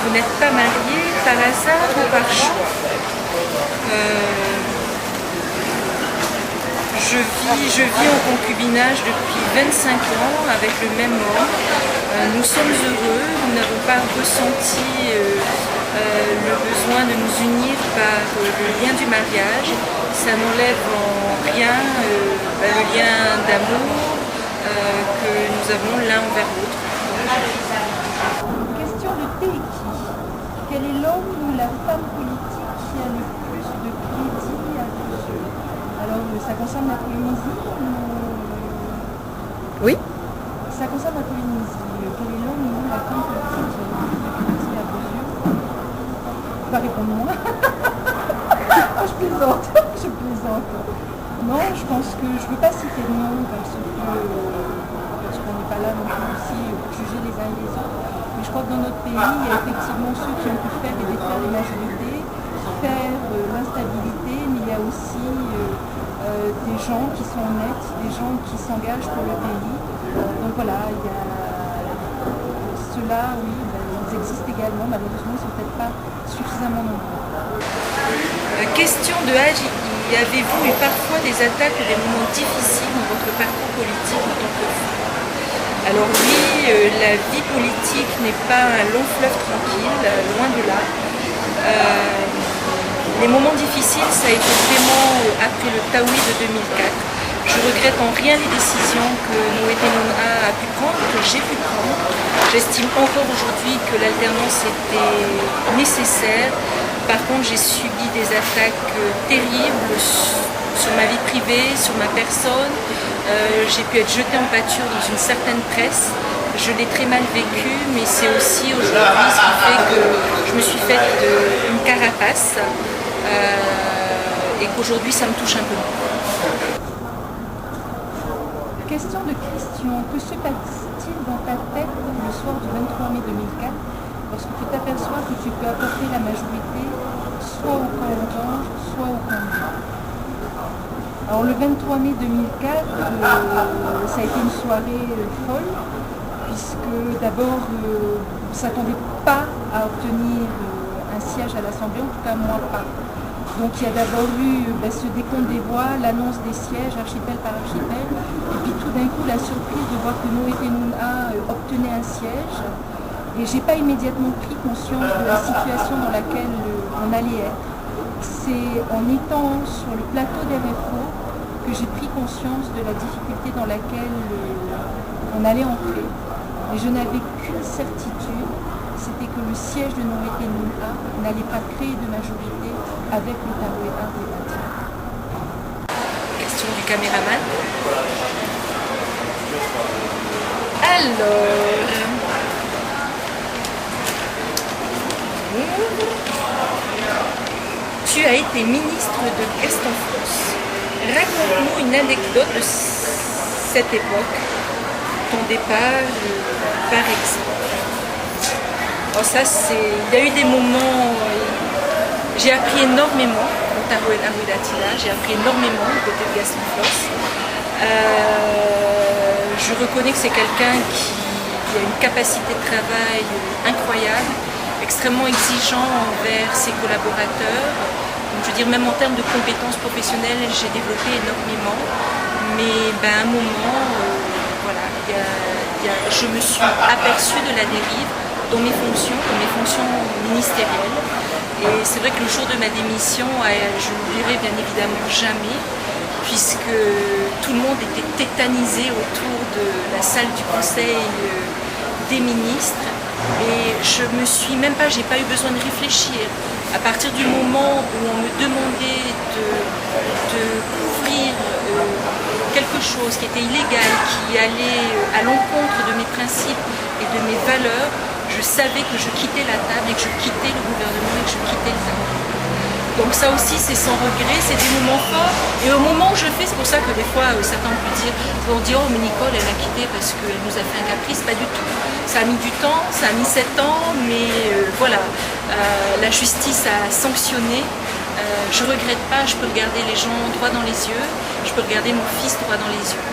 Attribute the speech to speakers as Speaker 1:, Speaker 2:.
Speaker 1: vous n'êtes pas marié par hasard ou par choix? Je vis en concubinage depuis 25 ans avec le même homme. Nous sommes heureux, nous n'avons pas ressenti le besoin de nous unir par le lien du mariage. Ça n'enlève en rien le lien d'amour que nous avons l'un envers l'autre.
Speaker 2: Question de Teiki. Quel est l'homme ou la femme politique qui a le plus de crédit à vos yeux? Alors, ça concerne la Polynésie ou...
Speaker 1: Oui.
Speaker 2: Ça concerne la Polynésie. Quel est l'homme ou la femme politique qui a le plus de crédit à vos yeux? Tu vas répondre moi. Oh, je plaisante. Je plaisante. Non, je pense que je ne veux pas citer de nom parce qu'on n'est pas là non plus aussi pour juger les uns et les autres. Mais je crois que dans notre pays, il y a effectivement ceux qui ont pu faire et défaire les majorités, faire l'instabilité, mais il y a aussi des gens qui sont honnêtes, des gens qui s'engagent pour le pays. Donc voilà, il y a ceux-là, oui, ils existent également, malheureusement, ils ne sont peut-être pas suffisamment nombreux.
Speaker 1: Question de Haji. Avez-vous eu parfois des attaques ou des moments difficiles dans votre parcours politique en tant que femme? Alors oui, la vie politique n'est pas un long fleuve tranquille, loin de là. Les moments difficiles, ça a été vraiment après le Taoui de 2004. Je regrette en rien les décisions que Noé Tenouna a pu prendre, que j'ai pu prendre. J'estime encore aujourd'hui que l'alternance était nécessaire. Par contre, j'ai subi des attaques terribles sur ma vie privée, sur ma personne. J'ai pu être jetée en pâture dans une certaine presse. Je l'ai très mal vécu, mais c'est aussi aujourd'hui ce qui fait que je me suis faite une carapace et qu'aujourd'hui ça me touche un peu.
Speaker 2: Question de Christian. Que se passe-t-il dans ta tête le soir du 23 mai 2004 lorsque tu t'aperçois que tu peux apporter la majorité soit au camp orange, soit au camp blanc? Alors le 23 mai 2004, ça a été une soirée folle, puisque d'abord on ne s'attendait pas à obtenir un siège à l'Assemblée, en tout cas moi pas. Donc il y a d'abord eu ce décompte des voix, l'annonce des sièges archipel par archipel, et puis tout d'un coup la surprise de voir que Noé Tenouna obtenait un siège. Et je n'ai pas immédiatement pris conscience de la situation dans laquelle on allait être. C'est en étant sur le plateau d'RFO que j'ai pris conscience de la difficulté dans laquelle on allait entrer. Et je n'avais qu'une certitude, c'était que le siège de Noé Tenouna n'allait pas créer de majorité avec le Taoui des Bâtiments.
Speaker 1: Question du caméraman. Alors... Tu as été ministre de Guest en France. Raconte-nous une anecdote de cette époque, ton départ par exemple. Alors ça, il y a eu des moments, j'ai appris énormément au Taoui d'Attila, j'ai appris énormément du côté de Gaston Floss. Je reconnais que c'est quelqu'un qui a une capacité de travail incroyable, extrêmement exigeant envers ses collaborateurs. Donc, je veux dire, même en termes de compétences professionnelles, j'ai développé énormément. Mais à un moment, voilà, je me suis aperçue de la dérive dans mes fonctions ministérielles. Et c'est vrai que le jour de ma démission, je ne l'oublierai bien évidemment jamais, puisque tout le monde était tétanisé autour de la salle du Conseil des ministres. Et je me suis même pas, j'ai pas eu besoin de réfléchir. À partir du moment où on me demandait de couvrir quelque chose qui était illégal, qui allait à l'encontre de mes principes et de mes valeurs, je savais que je quittais la table et que je quittais le gouvernement et que je quittais le Taoui. Donc ça aussi c'est sans regret, c'est des moments forts. Et au moment où je le fais, c'est pour ça que des fois certains vont dire oh mais Nicole elle a quitté parce qu'elle nous a fait un caprice, pas du tout. Ça a mis du temps, ça a mis 7 ans, mais voilà, la justice a sanctionné. Je regrette pas, je peux regarder les gens droit dans les yeux, je peux regarder mon fils droit dans les yeux.